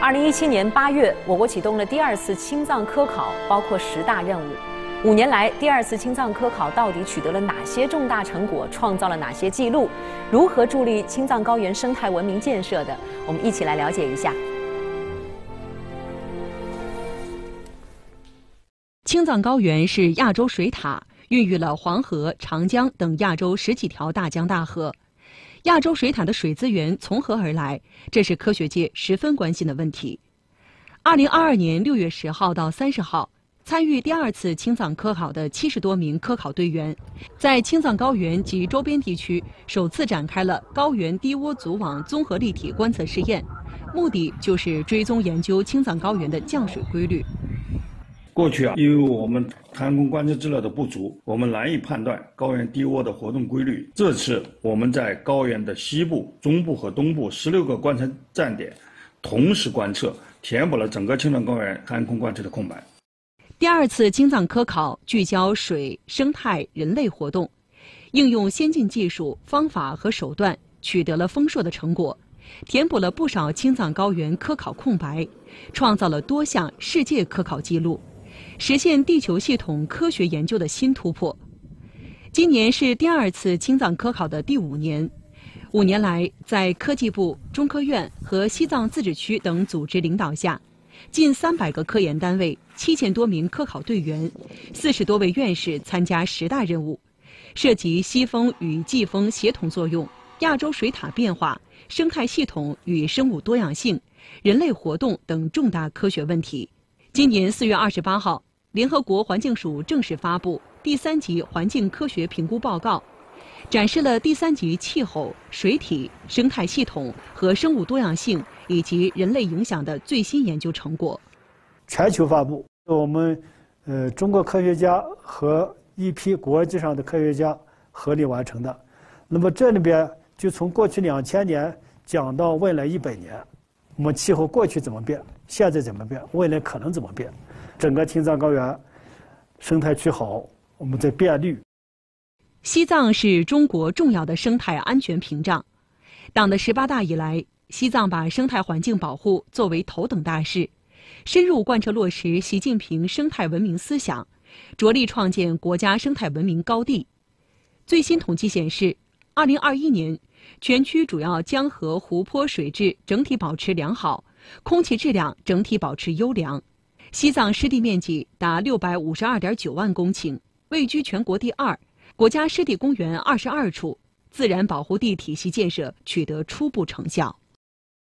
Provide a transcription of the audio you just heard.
2017年8月，我国启动了第2次青藏科考，包括10大任务。5年来，第2次青藏科考到底取得了哪些重大成果，创造了哪些记录？如何助力青藏高原生态文明建设的？我们一起来了解一下。青藏高原是亚洲水塔，孕育了黄河、长江等亚洲10几条大江大河。亚洲水塔的水资源从何而来？这是科学界十分关心的问题。2022年6月10号到30号，参与第2次青藏科考的70多名科考队员，在青藏高原及周边地区首次展开了高原低涡组网综合立体观测试验，目的就是追踪研究青藏高原的降水规律。过去因为我们航空观测资料的不足，我们难以判断高原低涡的活动规律。这次我们在高原的西部、中部和东部16个观测站点同时观测，填补了整个青藏高原航空观测的空白。第2次青藏科考聚焦水、生态、人类活动，应用先进技术、方法和手段，取得了丰硕的成果，填补了不少青藏高原科考空白，创造了多项世界科考纪录，实现地球系统科学研究的新突破。今年是第2次青藏科考的第5年，5年来，在科技部、中科院和西藏自治区等组织领导下，近300个科研单位、7000多名科考队员、40多位院士参加10大任务，涉及西风与季风协同作用、亚洲水塔变化、生态系统与生物多样性、人类活动等重大科学问题。今年4月28号，联合国环境署正式发布第3级环境科学评估报告，展示了第3级气候、水体、生态系统和生物多样性以及人类影响的最新研究成果。全球发布，我们中国科学家和一批国际上的科学家合力完成的。那么这里边就从过去2000年讲到未来100年，我们气候过去怎么变，现在怎么变，未来可能怎么变，整个青藏高原生态区好，我们在变绿。西藏是中国重要的生态安全屏障。党的18大以来，西藏把生态环境保护作为头等大事，深入贯彻落实习近平生态文明思想，着力创建国家生态文明高地。最新统计显示，2021年全区主要江河湖泊水质整体保持良好，空气质量整体保持优良。西藏湿地面积达652.9万公顷，位居全国第2，国家湿地公园22处，自然保护地体系建设取得初步成效。